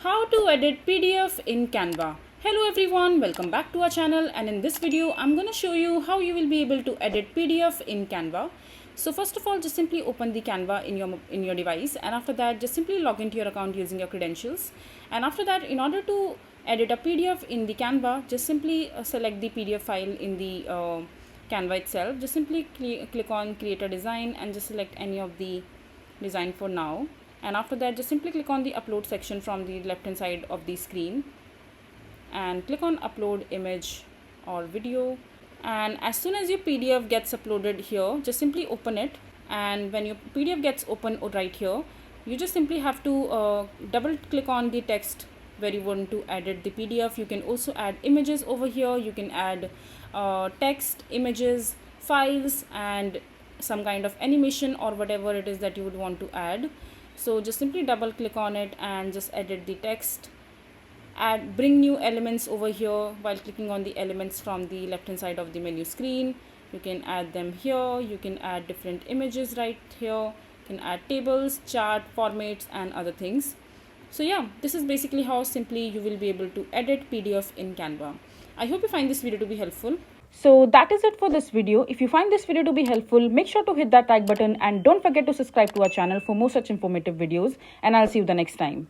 How to edit PDF in Canva. Hello everyone, welcome back to our channel, and in this video I'm going to show you how you will be able to edit PDF in Canva. So first of all, just simply open the Canva in your device, and after that just simply log into your account using your credentials. And after that, in order to edit a PDF in the Canva, just simply select the PDF file in the Canva itself. Just simply click on create a design and just select any of the design for now. And after that, just simply click on the upload section from the left hand side of the screen and click on upload image or video. And as soon as your PDF gets uploaded here, just simply open it. And when your PDF gets open right here, you just simply have to double click on the text where you want to edit the PDF. You can also add images over here. You can add text, images, files, and some kind of animation or whatever it is that you would want to add. So just simply double click on it and just edit the text. Bring new elements over here while clicking on the elements from the left hand side of the menu screen. You can add them here. You can add different images right here. You can add tables, chart, formats, and other things. So yeah, this is basically how simply you will be able to edit PDF in Canva. I hope you find this video to be helpful. So that is it for this video. If you find this video to be helpful, make sure to hit that like button and don't forget to subscribe to our channel for more such informative videos, and I'll see you the next time.